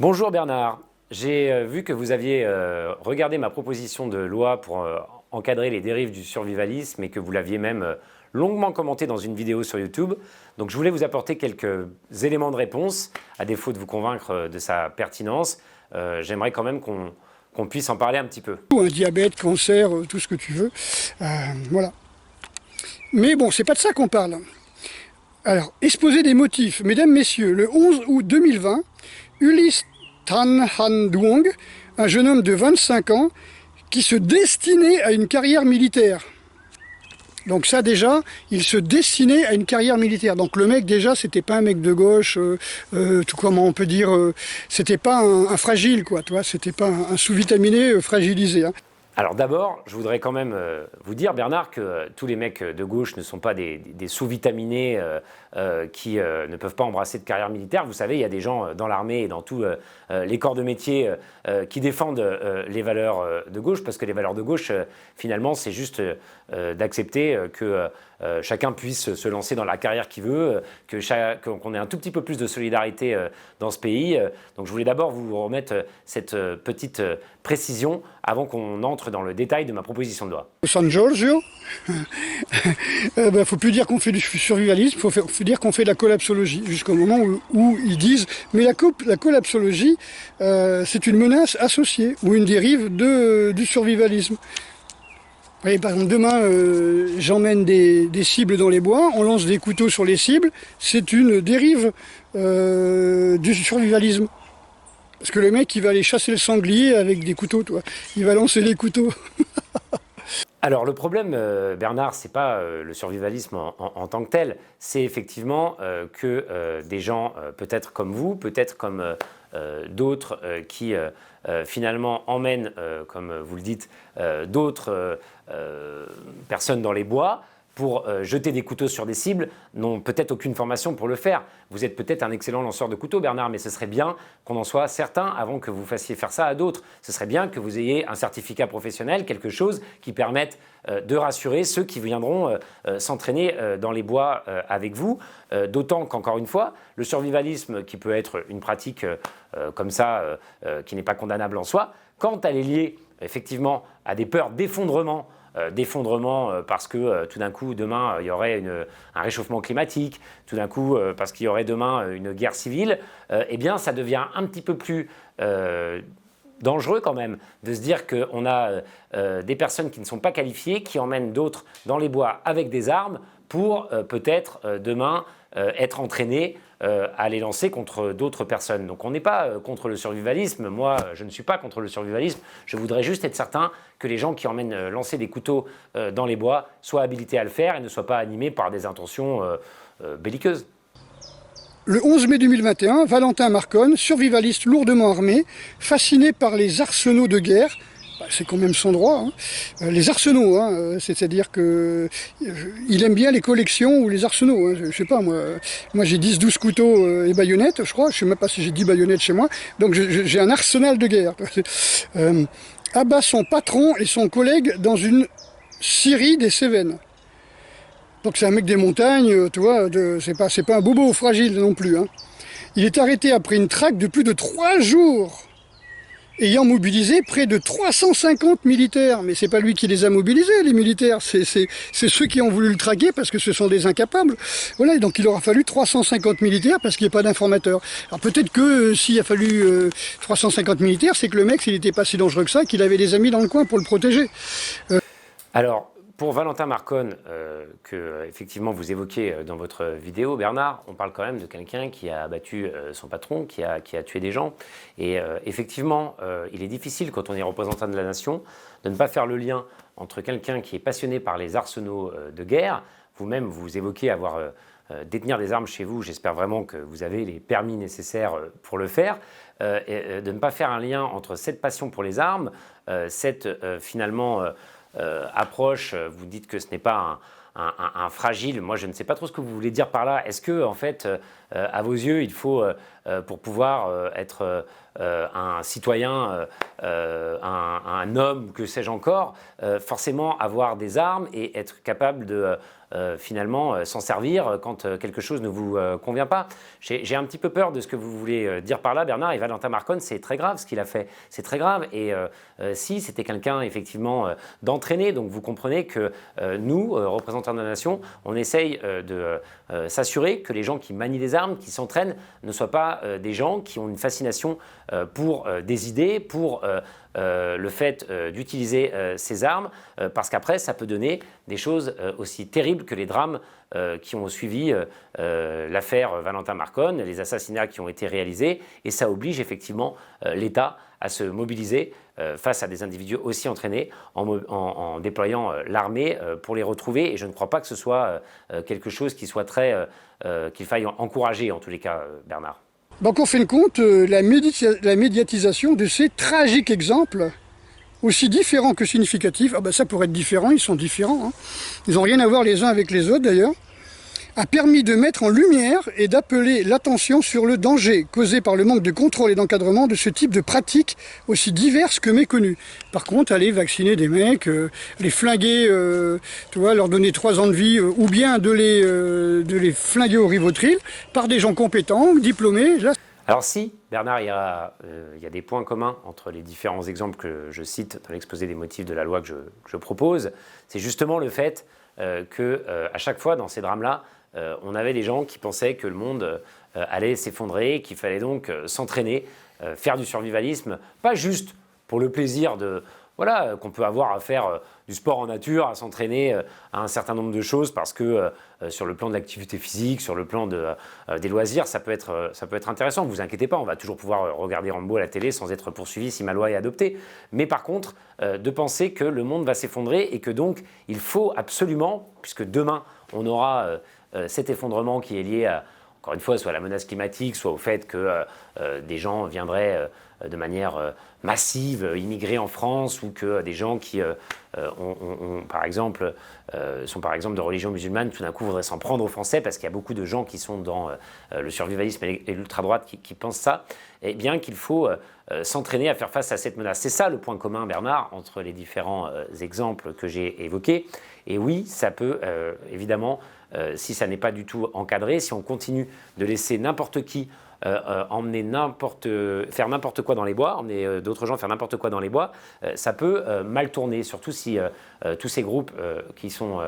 Bonjour Bernard, j'ai vu que vous aviez regardé ma proposition de loi pour encadrer les dérives du survivalisme et que vous l'aviez même longuement commenté dans une vidéo sur YouTube. Donc je voulais vous apporter quelques éléments de réponse, à défaut de vous convaincre de sa pertinence. J'aimerais quand même qu'on puisse en parler un petit peu. Un diabète, cancer, tout ce que tu veux. Voilà. Mais bon, c'est pas de ça qu'on parle. Alors, exposé des motifs. Mesdames, Messieurs, le 11 août 2020, Ulysse Tran Han Duong, un jeune homme de 25 ans, qui se destinait à une carrière militaire. Donc ça déjà, il se destinait à une carrière militaire. Donc le mec déjà, c'était pas un mec de gauche, tout comment on peut dire, c'était pas un fragile quoi, tu vois, c'était pas un sous-vitaminé fragilisé. Hein. Alors d'abord, je voudrais quand même vous dire, Bernard, que tous les mecs de gauche ne sont pas des sous-vitaminés qui ne peuvent pas embrasser de carrière militaire. Vous savez, il y a des gens dans l'armée et dans tous les corps de métier qui défendent les valeurs de gauche, parce que les valeurs de gauche, finalement, c'est juste d'accepter que chacun puisse se lancer dans la carrière qu'il veut, qu'on ait un tout petit peu plus de solidarité dans ce pays. Donc je voulais d'abord vous remettre cette petite précision avant qu'on entre dans le détail de ma proposition de loi. San Giorgio, faut plus dire qu'on fait du survivalisme, faut dire qu'on fait de la collapsologie, jusqu'au moment où ils disent mais la collapsologie c'est une menace associée ou une dérive du survivalisme. Et par exemple, demain, j'emmène des cibles dans les bois, on lance des couteaux sur les cibles, c'est une dérive du survivalisme. Parce que le mec, il va aller chasser le sanglier avec des couteaux, toi. Il va lancer les couteaux. Alors le problème, Bernard, c'est pas le survivalisme en tant que tel, c'est effectivement que des gens, peut-être comme vous, peut-être comme d'autres qui finalement emmènent, comme vous le dites, d'autres personnes dans les bois pour jeter des couteaux sur des cibles, n'ont peut-être aucune formation pour le faire. Vous êtes peut-être un excellent lanceur de couteaux, Bernard, mais ce serait bien qu'on en soit certain avant que vous fassiez faire ça à d'autres. Ce serait bien que vous ayez un certificat professionnel, quelque chose qui permette de rassurer ceux qui viendront s'entraîner dans les bois avec vous. D'autant qu'encore une fois, le survivalisme, qui peut être une pratique comme ça, qui n'est pas condamnable en soi, quand elle est liée effectivement à des peurs d'effondrement, parce que tout d'un coup, demain, il y aurait un réchauffement climatique, tout d'un coup, parce qu'il y aurait demain une guerre civile, eh bien, ça devient un petit peu plus dangereux quand même de se dire qu'on a des personnes qui ne sont pas qualifiées, qui emmènent d'autres dans les bois avec des armes pour peut-être demain être entraînés à les lancer contre d'autres personnes. Donc on n'est pas contre le survivalisme. Moi, je ne suis pas contre le survivalisme. Je voudrais juste être certain que les gens qui emmènent lancer des couteaux dans les bois soient habilités à le faire et ne soient pas animés par des intentions belliqueuses. Le 11 mai 2021, Valentin Marconne, survivaliste lourdement armé, fasciné par les arsenaux de guerre, c'est quand même son droit, hein. Les arsenaux, hein, c'est-à-dire que il aime bien les collections ou les arsenaux. Hein, je sais pas, moi j'ai 10-12 couteaux et baïonnettes, je crois, je sais même pas si j'ai 10 baïonnettes chez moi, donc j'ai un arsenal de guerre. Abat son patron et son collègue dans une scierie des Cévennes. Donc c'est un mec des montagnes, tu vois, c'est pas un bobo fragile non plus. Hein. Il est arrêté après une traque de plus de 3 jours, ayant mobilisé près de 350 militaires. Mais c'est pas lui qui les a mobilisés, les militaires, c'est ceux qui ont voulu le traquer parce que ce sont des incapables. Voilà, et donc il aura fallu 350 militaires parce qu'il n'y a pas d'informateurs. Alors peut-être que s'il a fallu 350 militaires, c'est que le mec, s'il n'était pas si dangereux que ça, qu'il avait des amis dans le coin pour le protéger. Alors, pour Valentin Marconne, que effectivement vous évoquez dans votre vidéo, Bernard, on parle quand même de quelqu'un qui a abattu son patron, qui a tué des gens. Et effectivement, il est difficile quand on est représentant de la nation de ne pas faire le lien entre quelqu'un qui est passionné par les arsenaux de guerre. Vous-même, vous évoquez avoir détenir des armes chez vous. J'espère vraiment que vous avez les permis nécessaires pour le faire. Et de ne pas faire un lien entre cette passion pour les armes, cette finalement approche, vous dites que ce n'est pas un fragile. Moi, je ne sais pas trop ce que vous voulez dire par là. Est-ce que, en fait, à vos yeux, il faut pour pouvoir être un citoyen, un homme, que sais-je encore, forcément avoir des armes et être capable de finalement s'en servir quand quelque chose ne vous convient pas. J'ai un petit peu peur de ce que vous voulez dire par là, Bernard, et Valentin Marconne, c'est très grave ce qu'il a fait, c'est très grave. Et si c'était quelqu'un effectivement d'entraîné, donc vous comprenez que nous, représentants de la nation, on essaye de s'assurer que les gens qui manient les armes, qui s'entraînent, ne soient pas des gens qui ont une fascination pour des idées, pour le fait d'utiliser ces armes, parce qu'après, ça peut donner des choses aussi terribles que les drames qui ont suivi l'affaire Valentin Marconne, les assassinats qui ont été réalisés, et ça oblige effectivement l'État à se mobiliser face à des individus aussi entraînés en déployant l'armée pour les retrouver. Et je ne crois pas que ce soit quelque chose qui soit qu'il faille encourager, en tous les cas, Bernard. Donc en fin de compte, la médiatisation de ces tragiques exemples, aussi différents que significatifs, ça pourrait être différent, ils sont différents, hein. Ils n'ont rien à voir les uns avec les autres d'ailleurs, a permis de mettre en lumière et d'appeler l'attention sur le danger causé par le manque de contrôle et d'encadrement de ce type de pratiques aussi diverses que méconnues. Par contre, aller vacciner des mecs, les flinguer, tu vois, leur donner 3 ans de vie, ou bien de les flinguer au Rivotril par des gens compétents, diplômés. Là. Alors si, Bernard, il y a des points communs entre les différents exemples que je cite dans l'exposé des motifs de la loi que je propose. C'est justement le fait qu'à chaque fois dans ces drames-là, on avait des gens qui pensaient que le monde allait s'effondrer, qu'il fallait donc s'entraîner, faire du survivalisme, pas juste pour le plaisir qu'on peut avoir à faire du sport en nature, à s'entraîner à un certain nombre de choses, parce que sur le plan de l'activité physique, sur le plan des loisirs, ça peut être intéressant. Ne vous inquiétez pas, on va toujours pouvoir regarder Rambo à la télé sans être poursuivi si ma loi est adoptée. Mais par contre, de penser que le monde va s'effondrer et que donc il faut absolument, puisque demain on aura cet effondrement qui est lié à, encore une fois, soit à la menace climatique, soit au fait que des gens viendraient de manière massive immigrer en France, ou que des gens qui sont par exemple de religion musulmane tout d'un coup voudraient s'en prendre aux Français, parce qu'il y a beaucoup de gens qui sont dans le survivalisme et l'ultra-droite qui pensent ça, et bien qu'il faut s'entraîner à faire face à cette menace. C'est ça le point commun, Bernard, entre les différents exemples que j'ai évoqués. Et oui, ça peut évidemment, si ça n'est pas du tout encadré, si on continue de laisser n'importe qui faire n'importe quoi dans les bois, emmener d'autres gens faire n'importe quoi dans les bois, ça peut mal tourner, surtout si tous ces groupes qui sont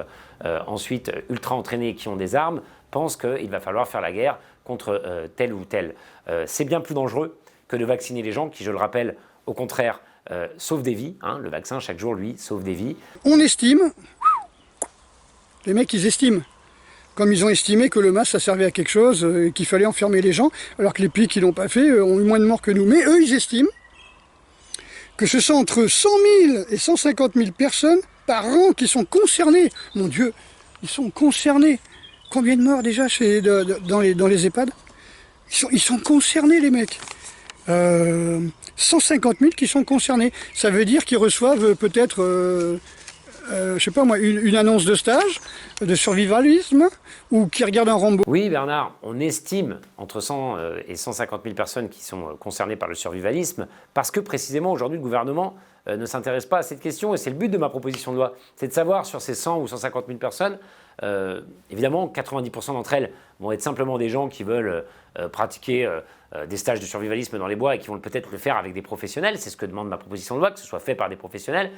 ensuite ultra entraînés et qui ont des armes pensent qu'il va falloir faire la guerre contre tel ou tel. C'est bien plus dangereux que de vacciner les gens qui, je le rappelle, au contraire, sauvent des vies. Hein, le vaccin, chaque jour, lui, sauve des vies. On estime, les mecs, ils estiment. Comme ils ont estimé que le masque, ça servait à quelque chose, et qu'il fallait enfermer les gens, alors que les pays qui ne l'ont pas fait ont eu moins de morts que nous. Mais eux, ils estiment que ce sont entre 100 000 et 150 000 personnes par an qui sont concernées. Mon Dieu, ils sont concernés. Combien de morts déjà dans les EHPAD ? Ils sont concernés, les mecs. 150 000 qui sont concernés. Ça veut dire qu'ils reçoivent peut-être... je sais pas moi, une annonce de stage, de survivalisme, ou qui regarde un Rambo. Oui, Bernard, on estime entre 100 et 150 000 personnes qui sont concernées par le survivalisme, parce que précisément aujourd'hui le gouvernement ne s'intéresse pas à cette question, et c'est le but de ma proposition de loi, c'est de savoir sur ces 100 ou 150 000 personnes, évidemment 90% d'entre elles vont être simplement des gens qui veulent pratiquer des stages de survivalisme dans les bois et qui vont peut-être le faire avec des professionnels. C'est ce que demande ma proposition de loi, que ce soit fait par des professionnels.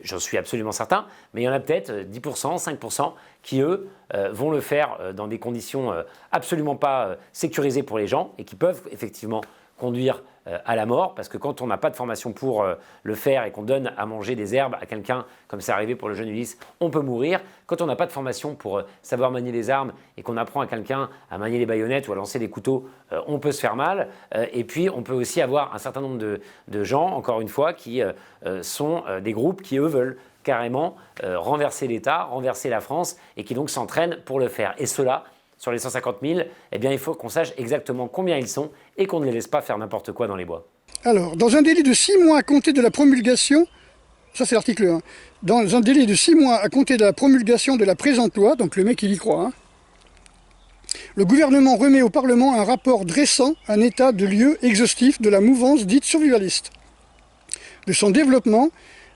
J'en suis absolument certain. Mais il y en a peut-être 10%, 5% qui, eux, vont le faire dans des conditions absolument pas sécurisées pour les gens et qui peuvent effectivement conduire à la mort, parce que quand on n'a pas de formation pour le faire et qu'on donne à manger des herbes à quelqu'un, comme c'est arrivé pour le jeune Ulysse, on peut mourir. Quand on n'a pas de formation pour savoir manier les armes et qu'on apprend à quelqu'un à manier les baïonnettes ou à lancer des couteaux, on peut se faire mal. Et puis on peut aussi avoir un certain nombre de gens, encore une fois, qui sont des groupes qui, eux, veulent carrément renverser l'État, renverser la France, et qui donc s'entraînent pour le faire. Et cela, sur les 150 000, eh bien, il faut qu'on sache exactement combien ils sont et qu'on ne les laisse pas faire n'importe quoi dans les bois. Alors, dans un délai de 6 mois à compter de la promulgation, ça c'est l'article 1, dans un délai de 6 mois à compter de la promulgation de la présente loi, donc le mec il y croit, hein, Le gouvernement remet au Parlement un rapport dressant un état de lieu exhaustif de la mouvance dite survivaliste, de son développement,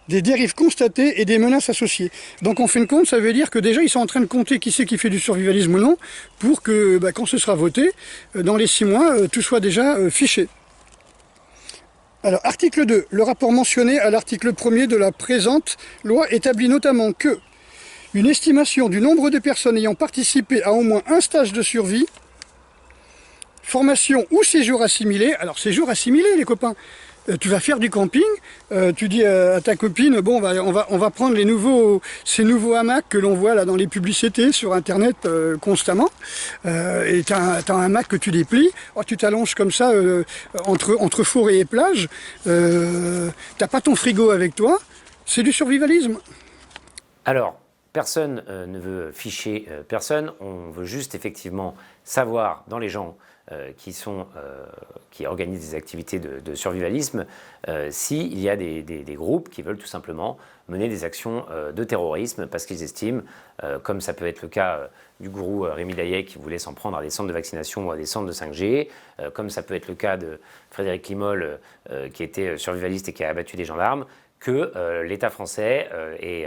des dérives constatées et des menaces associées. Donc en fin de compte, ça veut dire que déjà ils sont en train de compter qui c'est qui fait du survivalisme ou non, pour que quand ce sera voté, dans les 6 mois, tout soit déjà fiché. Alors, article 2, le rapport mentionné à l'article 1er de la présente loi établit notamment que une estimation du nombre de personnes ayant participé à au moins un stage de survie, formation ou séjour assimilé. Alors, séjour assimilé, les copains. Tu vas faire du camping, tu dis à ta copine, bon, on va prendre ces nouveaux hamacs que l'on voit là dans les publicités sur Internet constamment. Et tu as un hamac que tu déplies, tu t'allonges comme ça entre forêt et plage. T'as pas ton frigo avec toi, c'est du survivalisme. Alors, personne ne veut ficher personne, on veut juste effectivement savoir dans les gens qui organisent des activités de survivalisme s'il y a des groupes qui veulent tout simplement mener des actions de terrorisme parce qu'ils estiment, comme ça peut être le cas du gourou Rémi Daillet qui voulait s'en prendre à des centres de vaccination ou à des centres de 5G, comme ça peut être le cas de Frédéric Limol qui était survivaliste et qui a abattu des gendarmes, que l'État français est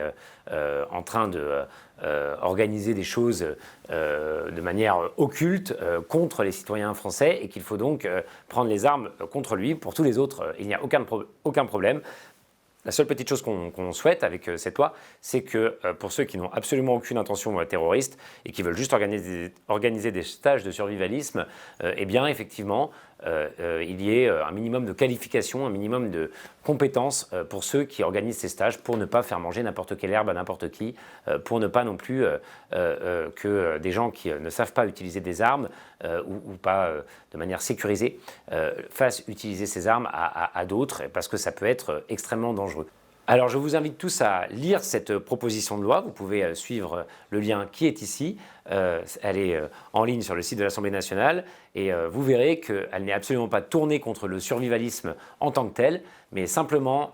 en train d'organiser des choses de manière occulte contre les citoyens français et qu'il faut donc prendre les armes contre lui. Pour tous les autres, il n'y a aucun problème. La seule petite chose qu'on souhaite avec cette loi, c'est que pour ceux qui n'ont absolument aucune intention terroriste et qui veulent juste organiser des stages de survivalisme, eh bien effectivement, il y ait un minimum de qualification, un minimum de compétences pour ceux qui organisent ces stages, pour ne pas faire manger n'importe quelle herbe à n'importe qui, pour ne pas non plus que des gens qui ne savent pas utiliser des armes ou pas de manière sécurisée fassent utiliser ces armes à d'autres, parce que ça peut être extrêmement dangereux. Alors je vous invite tous à lire cette proposition de loi, vous pouvez suivre le lien qui est ici, elle est en ligne sur le site de l'Assemblée nationale et vous verrez qu'elle n'est absolument pas tournée contre le survivalisme en tant que tel, mais simplement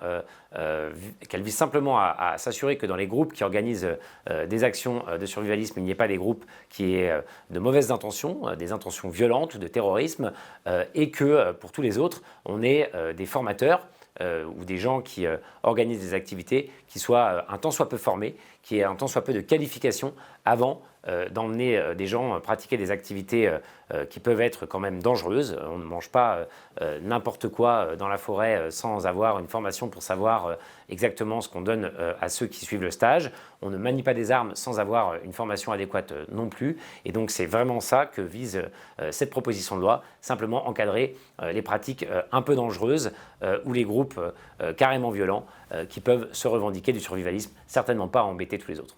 qu'elle vise simplement à s'assurer que dans les groupes qui organisent des actions de survivalisme, il n'y ait pas des groupes qui aient de mauvaises intentions, des intentions violentes ou de terrorisme, et que pour tous les autres, on ait des formateurs ou des gens qui organisent des activités qui soient un tant soit peu formés, qui aient un tant soit peu de qualification avant d'emmener des gens pratiquer des activités qui peuvent être quand même dangereuses. On ne mange pas n'importe quoi dans la forêt sans avoir une formation pour savoir exactement ce qu'on donne à ceux qui suivent le stage. On ne manie pas des armes sans avoir une formation adéquate non plus. Et donc c'est vraiment ça que vise cette proposition de loi, simplement encadrer les pratiques un peu dangereuses ou les groupes carrément violents qui peuvent se revendiquer du survivalisme, certainement pas embêter tous les autres.